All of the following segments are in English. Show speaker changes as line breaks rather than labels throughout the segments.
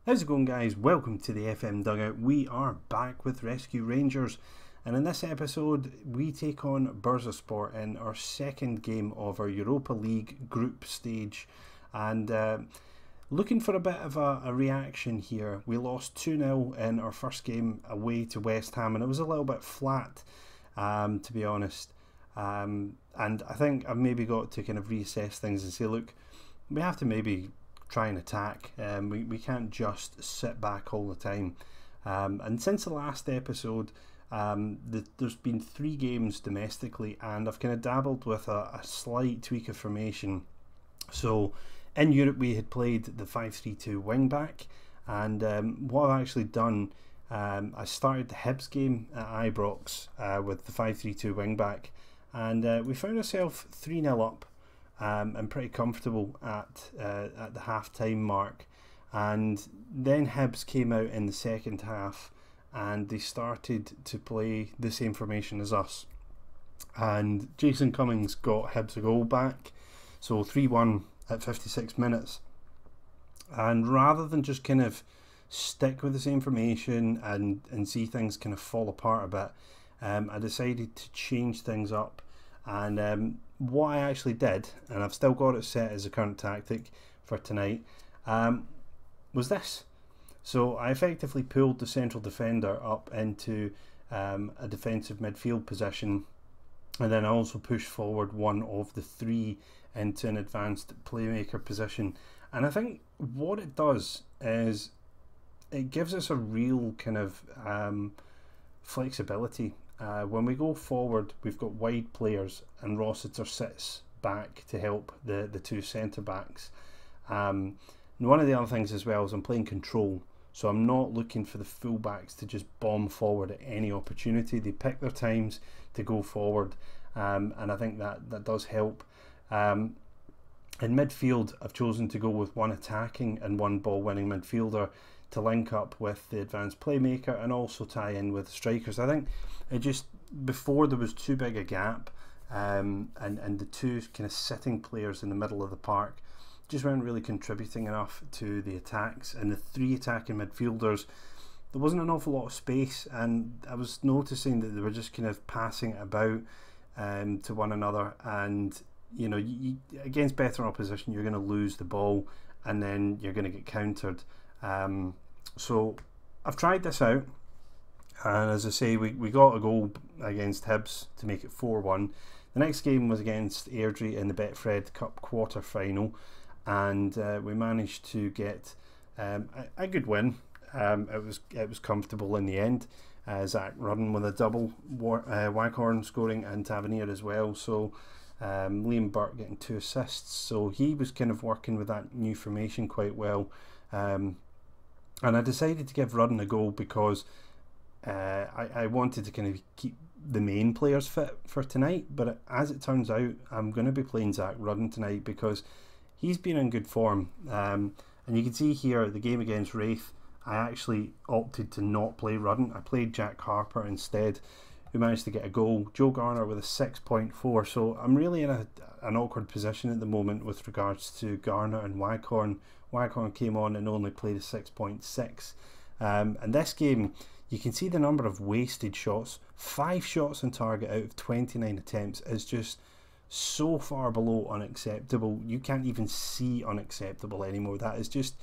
How's it going, guys? Welcome to the FM Dugout. We are back with Rescue Rangers, and in this episode we take on Bursaspor in our second game of our Europa League Group stage, and looking for a bit of a reaction here. We lost 2-0 in our first game away to West Ham, and it was a little bit flat, to be honest, and I think I've maybe got to kind of reassess things and say, look, we have to maybe try and attack. We can't just sit back all the time. And since the last episode, there's been 3 games domestically, and I've kind of dabbled with a slight tweak of formation. So in Europe we had played the 5-3-2 wing back, and what I've actually done, I started the Hibs game at Ibrox with the 5-3-2 wing back, and we found ourselves 3-0 up. And pretty comfortable at the half-time mark, and then Hibs came out in the second half and they started to play the same formation as us, and Jason Cummings got Hibs a goal back, so 3-1 at 56 minutes. And rather than just kind of stick with the same formation and see things kind of fall apart a bit, I decided to change things up. And what I actually did, and I've still got it set as a current tactic for tonight, was this. So I effectively pulled the central defender up into a defensive midfield position, and then I also pushed forward one of the 3 into an advanced playmaker position. And I think what it does is it gives us a real kind of flexibility. When we go forward, we've got wide players, and Rossiter sits back to help the 2 centre backs. And one of the other things as well is I'm playing control, so I'm not looking for the full backs to just bomb forward at any opportunity. They pick their times to go forward, and I think that does help. In midfield, I've chosen to go with 1 attacking and 1 ball winning midfielder to link up with the advanced playmaker and also tie in with strikers. I think it just, before there was too big a gap, and the 2 kind of sitting players in the middle of the park just weren't really contributing enough to the attacks, and the 3 attacking midfielders, there wasn't an awful lot of space, and I was noticing that they were just kind of passing it about to one another, and you know, against better opposition you're going to lose the ball and then you're going to get countered. So I've tried this out, and as I say, we got a goal against Hibs to make it 4-1. The next game was against Airdrie in the Betfred Cup quarter final, and we managed to get a good win. It was comfortable in the end. Zach Rudden with a double, Waghorn scoring, and Tavernier as well. So Liam Burke getting 2 assists. So he was kind of working with that new formation quite well. And I decided to give Rudden a go because I wanted to kind of keep the main players fit for tonight, but as it turns out, I'm going to be playing Zach Rudden tonight because he's been in good form. And you can see here, the game against Wraith, I actually opted to not play Rudden. I played Jack Harper instead, who managed to get a goal. Joe Garner with a 6.4, so I'm really in an awkward position at the moment with regards to Garner and Waghorn. Waghorn came on and only played a 6.6. And this game, you can see the number of wasted shots. 5 shots on target out of 29 attempts is just so far below unacceptable. You can't even see unacceptable anymore. That is just,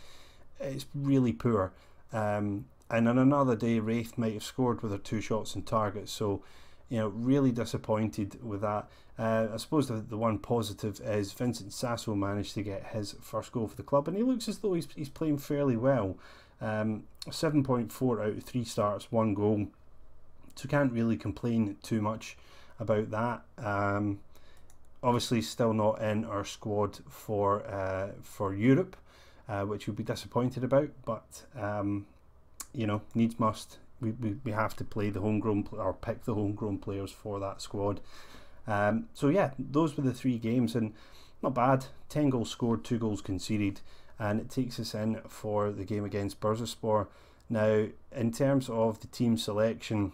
it's really poor. And on another day, Wraith might have scored with their 2 shots on target. So, you know, really disappointed with that. I suppose the one positive is Vincent Sasso managed to get his first goal for the club, and he looks as though he's playing fairly well. 7.4 out of 3 starts, 1 goal, so can't really complain too much about that. Obviously still not in our squad for Europe, which we'll be disappointed about, but you know, needs must. We have to play the homegrown, or pick the homegrown players for that squad. So yeah, those were the 3 games, and not bad. 10 goals scored, 2 goals conceded, and it takes us in for the game against Bursaspor. Now, in terms of the team selection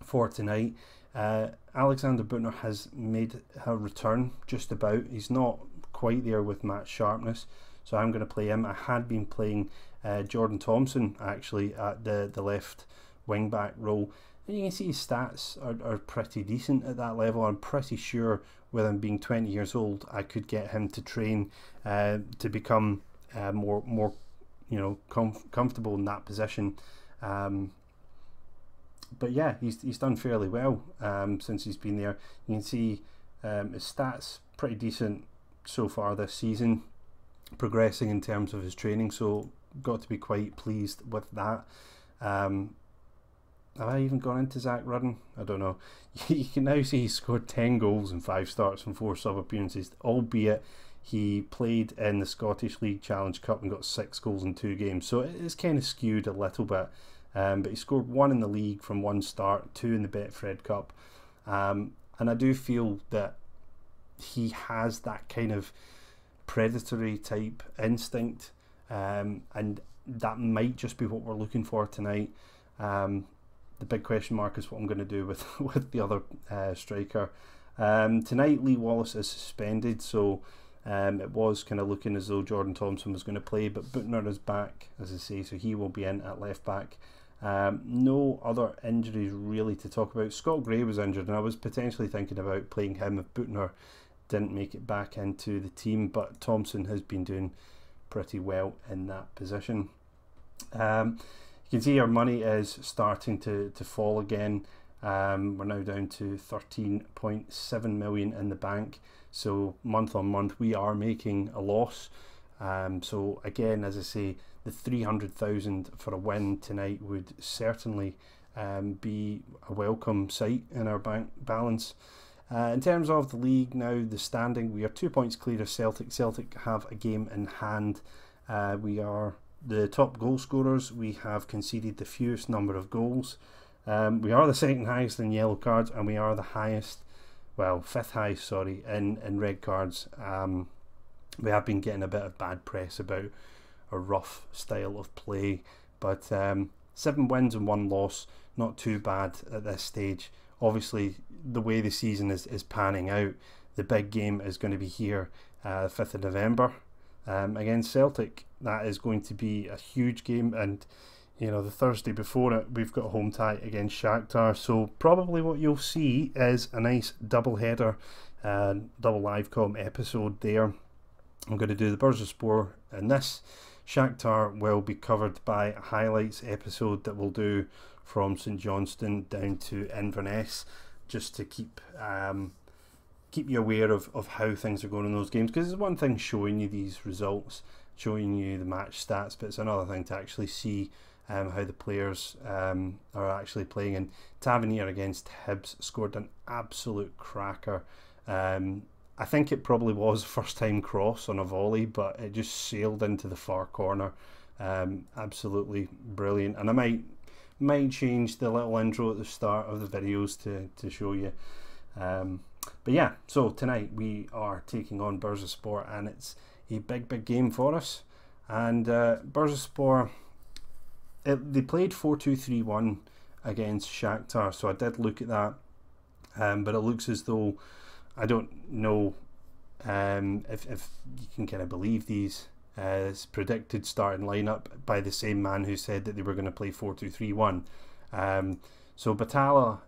for tonight, Alexander Butner has made her return just about. He's not quite there with match sharpness, so I'm going to play him. I had been playing Jordan Thompson actually at the left wing back role, and you can see his stats are pretty decent at that level. I'm pretty sure with him being 20 years old, I could get him to train to become more comfortable in that position. But yeah, he's done fairly well since he's been there. You can see his stats pretty decent so far this season, progressing in terms of his training, so got to be quite pleased with that. Have I even gone into Zach Rudden? I don't know. You can now see he scored 10 goals in 5 starts and 4 sub appearances, albeit he played in the Scottish League Challenge Cup and got 6 goals in 2 games, so it is kind of skewed a little bit. But he scored 1 in the league from 1 start, 2 in the Betfred Cup, and I do feel that he has that kind of predatory type instinct, and that might just be what we're looking for tonight. The big question mark is what I'm going to do with the other striker. Tonight Lee Wallace is suspended, so it was kind of looking as though Jordan Thompson was going to play, but Buttner is back, as I say, so he will be in at left back. No other injuries really to talk about. Scott Gray was injured, and I was potentially thinking about playing him if Buttner didn't make it back into the team, but Thompson has been doing pretty well in that position. You can see our money is starting to fall again. We're now down to 13.7 million in the bank, so month on month we are making a loss. So again, as I say, the 300,000 for a win tonight would certainly be a welcome sight in our bank balance. In terms of the league now, the standing, we are 2 points clear of Celtic. Celtic have a game in hand. We are the top goal scorers. We have conceded the fewest number of goals. We are the second highest in yellow cards, and we are the highest, well, 5th highest, sorry, in red cards. We have been getting a bit of bad press about a rough style of play, but 7 wins and 1 loss, not too bad at this stage. Obviously, the way the season is panning out, the big game is going to be here 5th of November against Celtic. That is going to be a huge game, and you know, the Thursday before it we've got a home tie against Shakhtar, so probably what you'll see is a nice double header, double livecom episode there. I'm going to do the Bursaspor in this. Shakhtar will be covered by a highlights episode that we'll do from St Johnstone down to Inverness, just to keep you aware of how things are going in those games, because it's one thing showing you these results, showing you the match stats, but it's another thing to actually see how the players are actually playing. And Tavernier against Hibs scored an absolute cracker. I think it probably was a first time cross on a volley, but it just sailed into the far corner. Absolutely brilliant. And I might change the little intro at the start of the videos to show you. But yeah, so tonight we are taking on Bursaspor, and it's a big game for us. And Bursaspor, they played 4-2-3-1 against Shakhtar, so I did look at that, but it looks as though, I don't know if you can kind of believe these predicted starting lineup by the same man who said that they were going to play 4-2-3-1. So Batala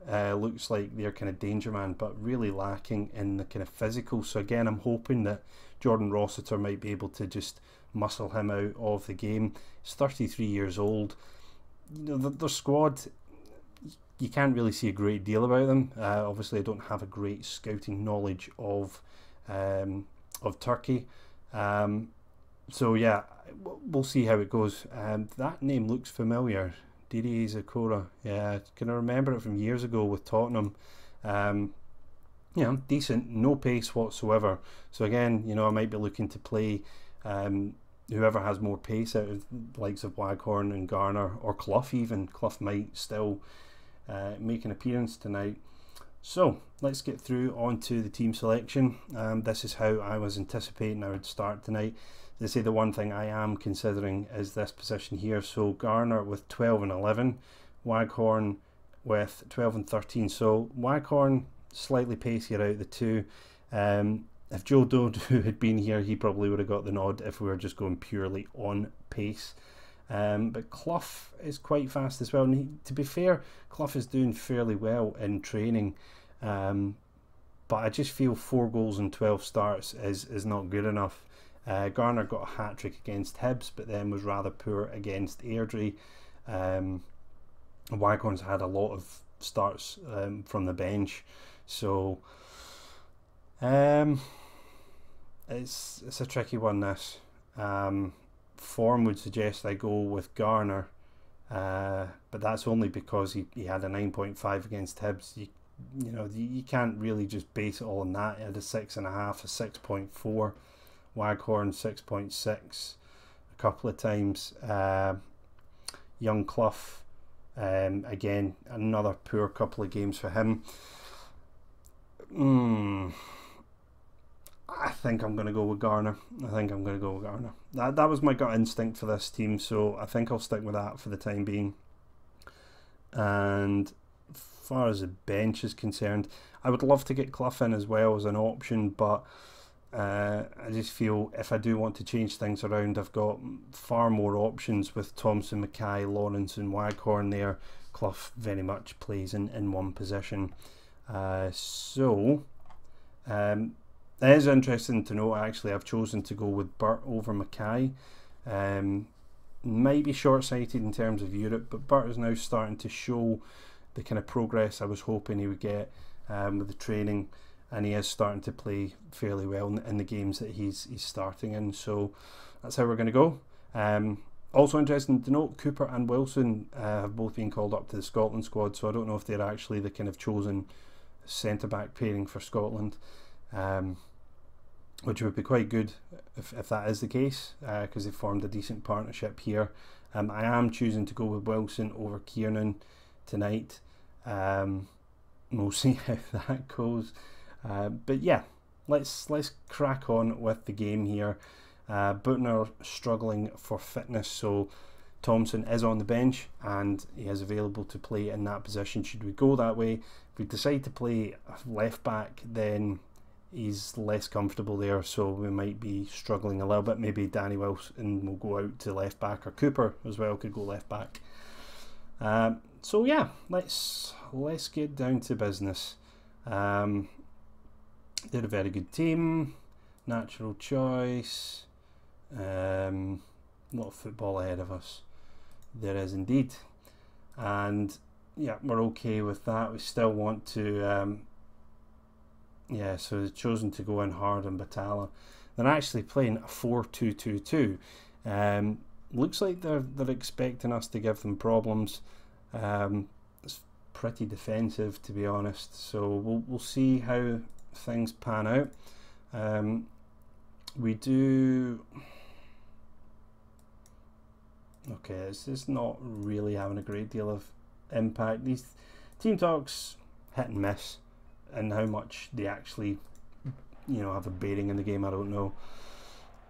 looks like they're kind of danger man, but really lacking in the kind of physical. So again, I'm hoping that Jordan Rossiter might be able to just muscle him out of the game. He's 33 years old. You know, their squad, you can't really see a great deal about them. Obviously, I don't have a great scouting knowledge of Turkey. So yeah, we'll see how it goes. That name looks familiar. Didier Zakora. Yeah, can I remember it from years ago with Tottenham. You know, decent, no pace whatsoever. So again, you know, I might be looking to play whoever has more pace out of the likes of Waghorn and Garner, or Clough even. Clough might still make an appearance tonight. So let's get through onto the team selection. This is how I was anticipating I would start tonight. They say the one thing I am considering is this position here. So Garner with 12 and 11, Waghorn with 12 and 13. So Waghorn slightly pacier out the two, and if Joe Dodo had been here, he probably would have got the nod if we were just going purely on pace. But Clough is quite fast as well. And to be fair, Clough is doing fairly well in training. But I just feel 4 goals in 12 starts is not good enough. Garner got a hat-trick against Hibs, but then was rather poor against Airdrie. Waghorn's had a lot of starts from the bench. So it's a tricky one, this. Form would suggest I go with Garner, but that's only because he had a 9.5 against Hibs. You know, you can't really just base it all on that. He had a 6.5, a 6.4, Waghorn 6.6 a couple of times. Young Clough, again, another poor couple of games for him. I think I'm going to go with Garner. That was my gut instinct for this team, so I think I'll stick with that for the time being. And as far as the bench is concerned, I would love to get Clough in as well as an option, but I just feel if I do want to change things around, I've got far more options with Thompson, Mackay, Lawrence and Waghorn there. Clough very much plays in one position. It is interesting to note, actually, I've chosen to go with Burt over Mackay. Might be short-sighted in terms of Europe, but Burt is now starting to show the kind of progress I was hoping he would get with the training, and he is starting to play fairly well in the games that he's starting in. So that's how we're going to go. Also interesting to note, Cooper and Wilson have both been called up to the Scotland squad, so I don't know if they're actually the kind of chosen centre-back pairing for Scotland. Which would be quite good if that is the case, because they formed a decent partnership here. I am choosing to go with Wilson over Kiernan tonight. We'll see how that goes. But yeah, let's crack on with the game here. Burton are struggling for fitness, so Thompson is on the bench and he is available to play in that position should we go that way. If we decide to play left back, then he's less comfortable there, so we might be struggling a little bit. Maybe Danny Wilson will go out to left back, or Cooper as well could go left back. So yeah, let's get down to business. They're a very good team, natural choice, a lot of football ahead of us. There is indeed, and yeah, we're okay with that. We still want to yeah, so they've chosen to go in hard on Batala. They're actually playing a 4-2-2-2. Looks like they're expecting us to give them problems. It's pretty defensive, to be honest. So we'll see how things pan out. We do. Okay, it's just not really having a great deal of impact. These team talks hit and miss. And how much they actually, have a bearing in the game, I don't know.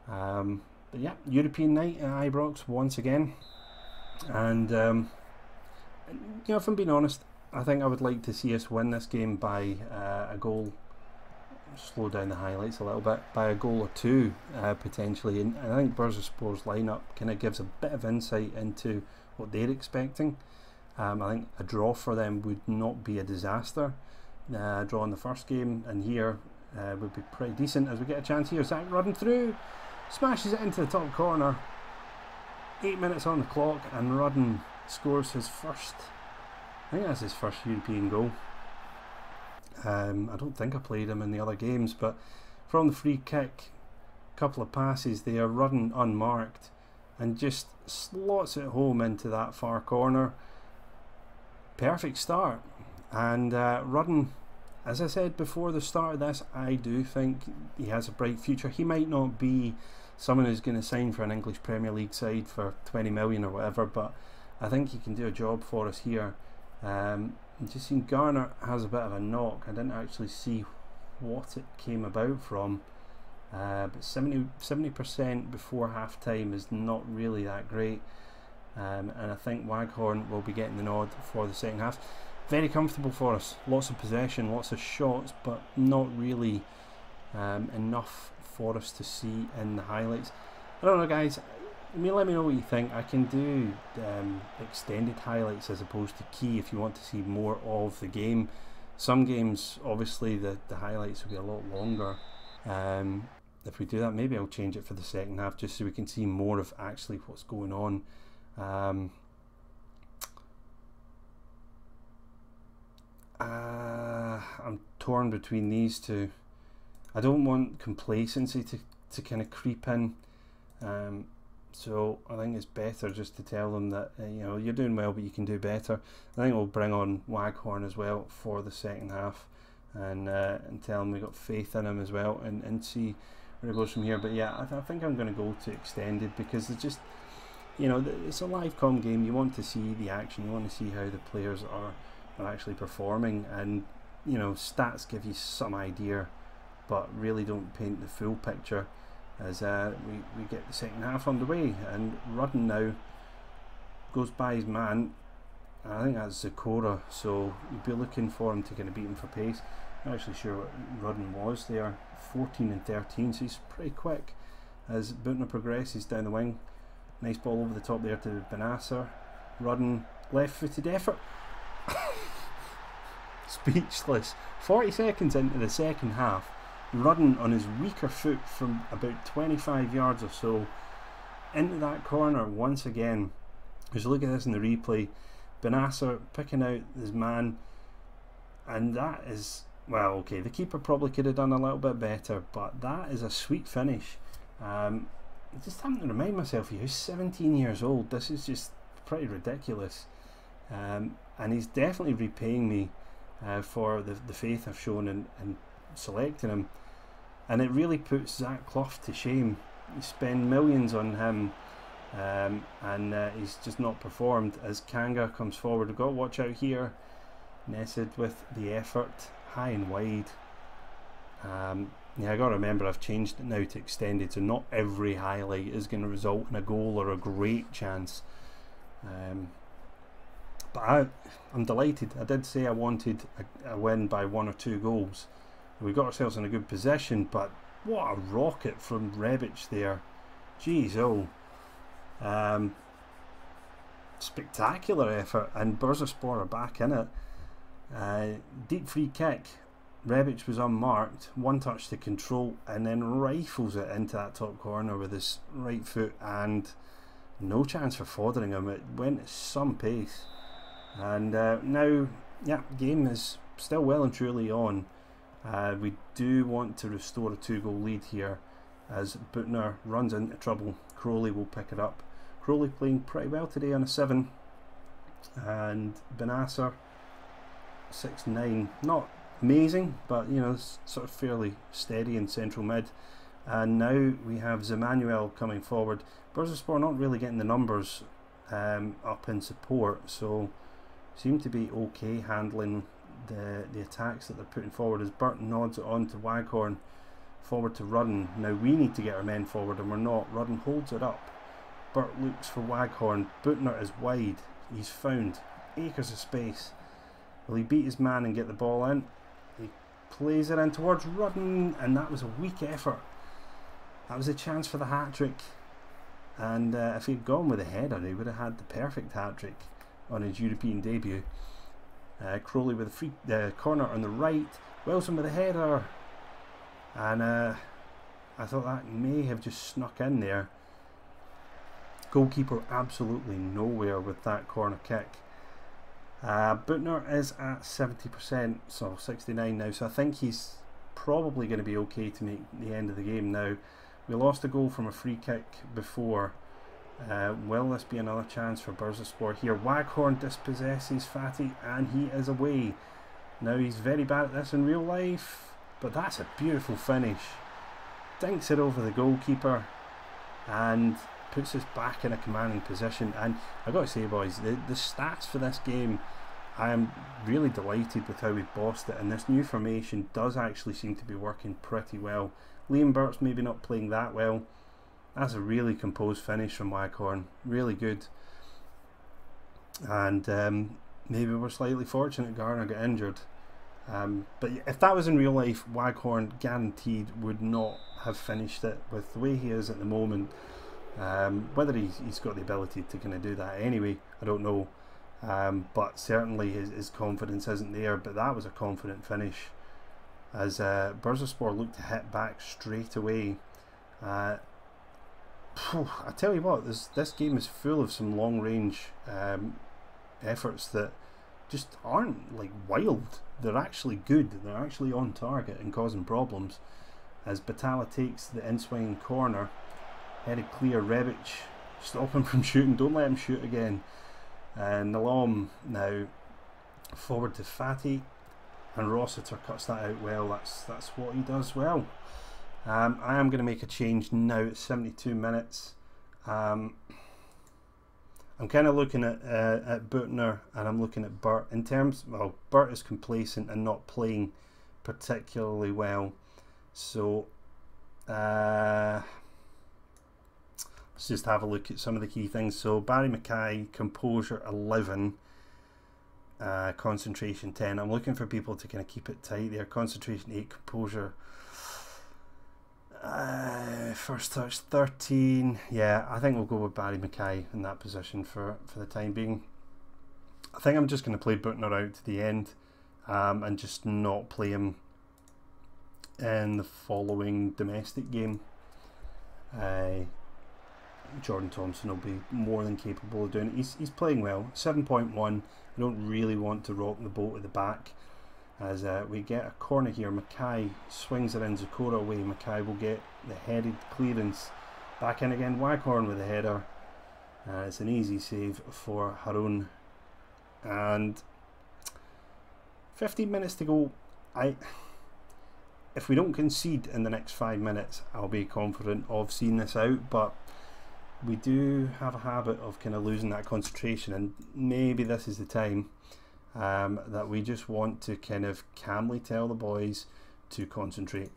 But yeah, European night at Ibrox once again. And, if I'm being honest, I think I would like to see us win this game by a goal. Slow down the highlights a little bit. By a goal or two, potentially. And I think Bursaspor's lineup kind of gives a bit of insight into what they're expecting. I think a draw for them would not be a disaster. Draw in the first game, and here would be pretty decent as we get a chance here. Zach Rudden through, smashes it into the top corner. 8 minutes on the clock, and Rudden scores his first, I think that's his first European goal. I don't think I played him in the other games, but from the free kick, couple of passes there, Rudden unmarked, and just slots it home into that far corner. Perfect start. And Rudden, as I said before the start of this, I do think he has a bright future. He might not be someone who's going to sign for an English Premier League side for 20 million or whatever, but I think he can do a job for us here. Just seen Garner has a bit of a knock. I didn't actually see what it came about from, but 70% before half time is not really that great. And I think Waghorn will be getting the nod for the second half. Very comfortable for us, lots of possession, lots of shots, but not really enough for us to see in the highlights. I don't know, guys. Let me know what you think. I can do extended highlights as opposed to key if you want to see more of the game. Some games, obviously, the highlights will be a lot longer. If we do that, maybe I'll change it for the second half just so we can see more of actually what's going on. I'm torn between these two. I don't want complacency to kind of creep in. So I think it's better just to tell them that you're doing well, but you can do better. I think we'll bring on Waghorn as well for the second half, and tell him we got faith in him as well, and see where it goes from here. But yeah, I think I'm going to go to extended because it's just it's a live com game. You want to see the action. You want to see how the players are actually performing, and stats give you some idea, but really don't paint the full picture. As we get the second half underway, and Rudden now goes by his man. I think that's Zakora, so you'd be looking for him to kind of beat him for pace. I'm not actually sure what Rudden was there. 14 and 13, so he's pretty quick as Butner progresses down the wing. Nice ball over the top there to Benasser. Rudden, left-footed effort. Speechless. 40 seconds into the second half, Rudden on his weaker foot from about 25 yards or so into that corner once again. As you look at this in the replay, Benasser picking out his man, and that is, well, okay, the keeper probably could have done a little bit better, but that is a sweet finish. I just having to remind myself he's 17 years old. This is just pretty ridiculous, and he's definitely repaying me for the faith I've shown in selecting him. And it really puts Zach Clough to shame. You spend millions on him, and he's just not performed. As Kanga comes forward, we've got to watch out here. Nested with the effort, high and wide. Yeah, I got to remember I've changed it now to extended, so not every highlight is going to result in a goal or a great chance. But I'm delighted. I did say I wanted a win by 1 or 2 goals. We got ourselves in a good position, but what a rocket from Rebic there. Jeez, spectacular effort, and Bursaspor are back in it. Deep free kick. Rebic was unmarked, one touch to control, and then rifles it into that top corner with his right foot, and no chance for Fotheringham. It went at some pace. And now, yeah, game is still well and truly on. We do want to restore a 2-goal lead here as Butner runs into trouble. Crowley will pick it up. Crowley playing pretty well today on a 7, and Benasser 6'9", not amazing, but sort of fairly steady in central mid. And now we have Zemanuel coming forward. Bursaspor not really getting the numbers up in support, so seem to be okay handling the attacks that they're putting forward. As Burton nods it on to Waghorn, forward to Rudden. Now we need to get our men forward, and we're not. Rudden holds it up. Burt looks for Waghorn. Butner is wide. He's found acres of space. Will he beat his man and get the ball in? He plays it in towards Rudden, and that was a weak effort. That was a chance for the hat-trick, and if he'd gone with a header, he would have had the perfect hat-trick on his European debut. Crowley with a free corner on the right. Wilson with a header, and I thought that may have just snuck in there. Goalkeeper absolutely nowhere with that corner kick. Butner is at 70%, so 69 now, so I think he's probably going to be okay to make the end of the game now. We lost a goal from a free kick before. Will this be another chance for Bursaspor here? Waghorn dispossesses Fatty, and he is away. Now he's very bad at this in real life, but that's a beautiful finish. Dinks it over the goalkeeper and puts us back in a commanding position. And I got to say, boys, the stats for this game, I am really delighted with how we've bossed it, and this new formation does actually seem to be working pretty well. Liam Burt's maybe not playing that well. That's a really composed finish from Waghorn, really good. And maybe we're slightly fortunate Garner got injured. But if that was in real life, Waghorn guaranteed would not have finished it with the way he is at the moment. Whether he's got the ability to kind of do that anyway, I don't know. But certainly his confidence isn't there. But that was a confident finish, as Bursaspor looked to hit back straight away. I tell you what, this game is full of some long range efforts that just aren't like wild. They're actually good. They're actually on target and causing problems. As Batala takes the in-swinging corner, headed clear. Rebic, stop him from shooting. Don't let him shoot again. And Nalom now forward to Fatty, and Rossiter cuts that out well. That's what he does well. I am going to make a change now at 72 minutes. I'm kind of looking at Butner, and I'm looking at Burt. In terms, well, Burt is complacent and not playing particularly well. So let's just have a look at some of the key things. So Barry Mackay, composure 11, concentration 10. I'm looking for people to kind of keep it tight there. Concentration 8, composure. First touch 13. Yeah, I think we'll go with Barry Mackay in that position for the time being. I think I'm just going to play Butner out to the end, and just not play him in the following domestic game. Jordan Thompson will be more than capable of doing it. He's playing well. 7.1. I don't really want to rock the boat at the back, as we get a corner here. Mackay swings it in. Zakora away. Mackay will get the headed clearance. Back in again. Waghorn with the header. It's an easy save for Harun. And 15 minutes to go. If we don't concede in the next 5 minutes, I'll be confident of seeing this out. But we do have a habit of kind of losing that concentration, and maybe this is the time that we just want to kind of calmly tell the boys to concentrate.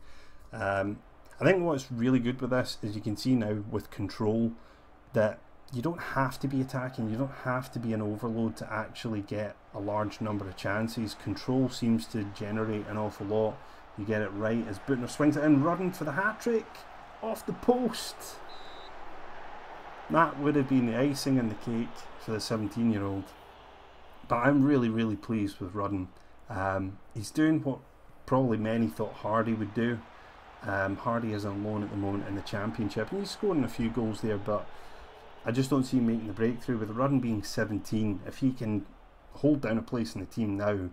I think what's really good with this is you can see now with control that you don't have to be attacking, you don't have to be an overload to actually get a large number of chances. Control seems to generate an awful lot. You get it right as Butner swings it in, Rudden for the hat-trick off the post. That would have been the icing on the cake for the 17-year-old. But I'm really, really pleased with Rudden. He's doing what probably many thought Hardy would do. Hardy is on loan at the moment in the Championship, and he's scoring a few goals there, but I just don't see him making the breakthrough. With Rudden being 17, if he can hold down a place in the team now,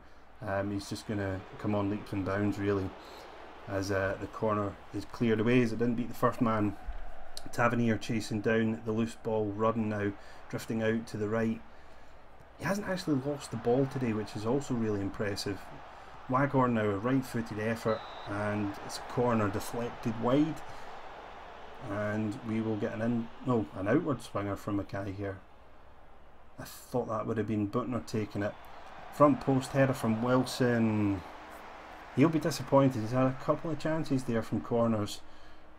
he's just going to come on leaps and bounds, really, as the corner is cleared away, as it didn't beat the first man. Tavernier chasing down the loose ball. Rudden now drifting out to the right. He hasn't actually lost the ball today, which is also really impressive. Waghorn now a right-footed effort, and it's a corner deflected wide, and we will get an outward swinger from Mackay here. I thought that would have been Butner taking it. Front post header from Wilson. He'll be disappointed. He's had a couple of chances there from corners.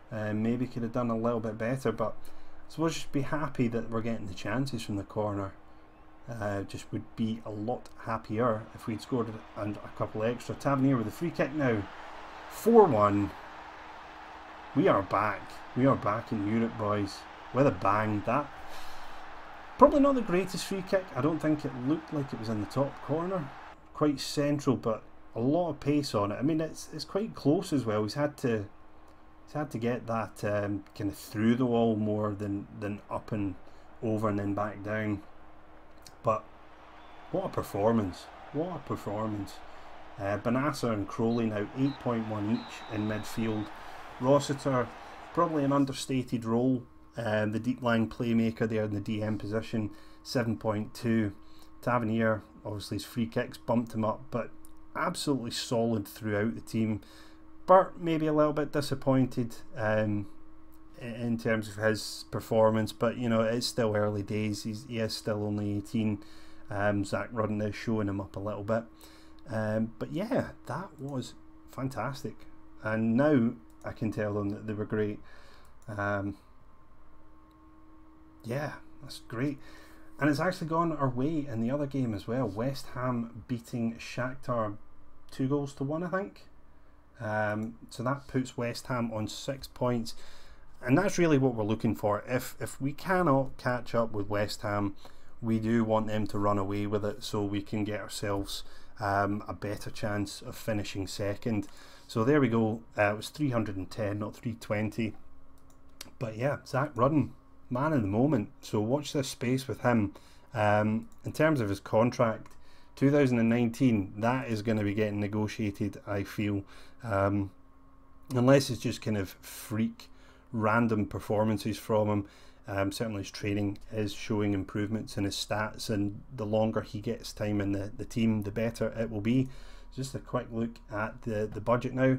Maybe could have done a little bit better, but I suppose just be happy that we're getting the chances from the corner. Just would be a lot happier if we'd scored and a couple extra. Tavernier with a free kick now. 4-1. We are back. We are back in Europe, boys, with a bang. That probably not the greatest free kick. I don't think it looked like it was in the top corner. Quite central, but a lot of pace on it. I mean, it's quite close as well. He's had to get that kind of through the wall more than up and over and then back down. But what a performance! What a performance! Banassa and Crowley now 8.1 each in midfield. Rossiter, probably an understated role. The deep line playmaker there in the DM position, 7.2. Tavernier, obviously his free kicks bumped him up, but absolutely solid throughout the team. Burt maybe a little bit disappointed in terms of his performance, but you know, it's still early days. He is still only 18. Zach Rudden is showing him up a little bit, but yeah, that was fantastic, and now I can tell them that they were great. Yeah, that's great. And it's actually gone our way in the other game as well. West Ham beating Shakhtar 2-1, I think. So that puts West Ham on 6 points, and that's really what we're looking for. If we cannot catch up with West Ham, we do want them to run away with it so we can get ourselves a better chance of finishing second. So there we go. It was 310, not 320. But yeah, Zach Rudden, man of the moment. So watch this space with him. In terms of his contract, 2019, that is going to be getting negotiated, I feel. Unless it's just kind of freak, random performances from him. Certainly his training is showing improvements in his stats, and the longer he gets time in the team, the better it will be. Just a quick look at the budget now,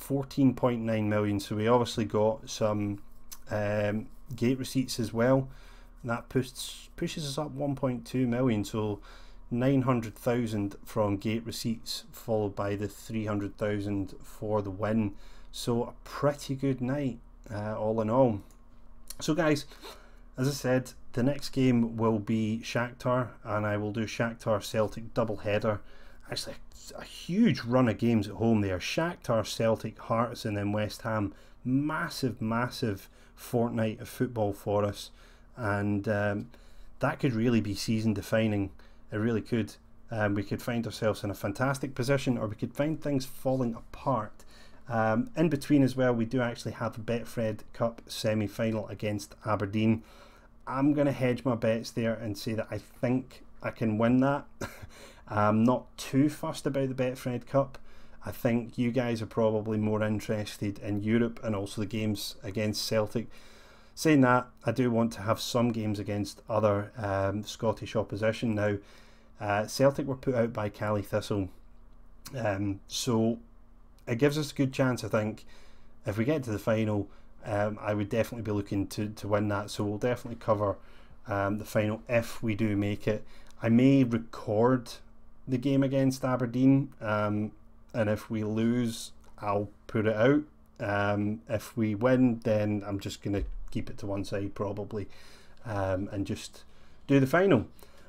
14.9 million. So we obviously got some gate receipts as well. That pushes us up 1.2 million. So 900,000 from gate receipts, followed by the 300,000 for the win. So a pretty good night, all in all. So guys, as I said, the next game will be Shakhtar, and I will do Shakhtar Celtic double header. Actually, a huge run of games at home there. Shakhtar, Celtic, Hearts, and then West Ham. Massive fortnight of football for us, and that could really be season defining. It really could. We could find ourselves in a fantastic position, or we could find things falling apart. In between as well, we do actually have the Betfred Cup semi-final against Aberdeen. I'm going to hedge my bets there and say that I think I can win that. I'm not too fussed about the Betfred Cup. I think you guys are probably more interested in Europe and also the games against Celtic. Saying that, I do want to have some games against other Scottish opposition. Now, Celtic were put out by Cali Thistle, so it gives us a good chance, I think. If we get to the final, I would definitely be looking to win that. So we'll definitely cover the final if we do make it. I may record the game against Aberdeen, and if we lose, I'll put it out. If we win, then I'm just going to keep it to one side probably, and just do the final.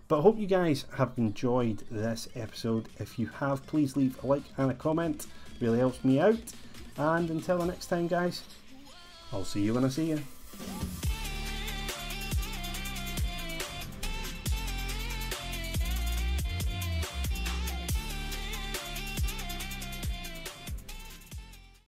But I hope you guys have enjoyed this episode. If you have, please leave a like and a comment. Really helps me out. And until the next time, guys, I'll see you when I see you.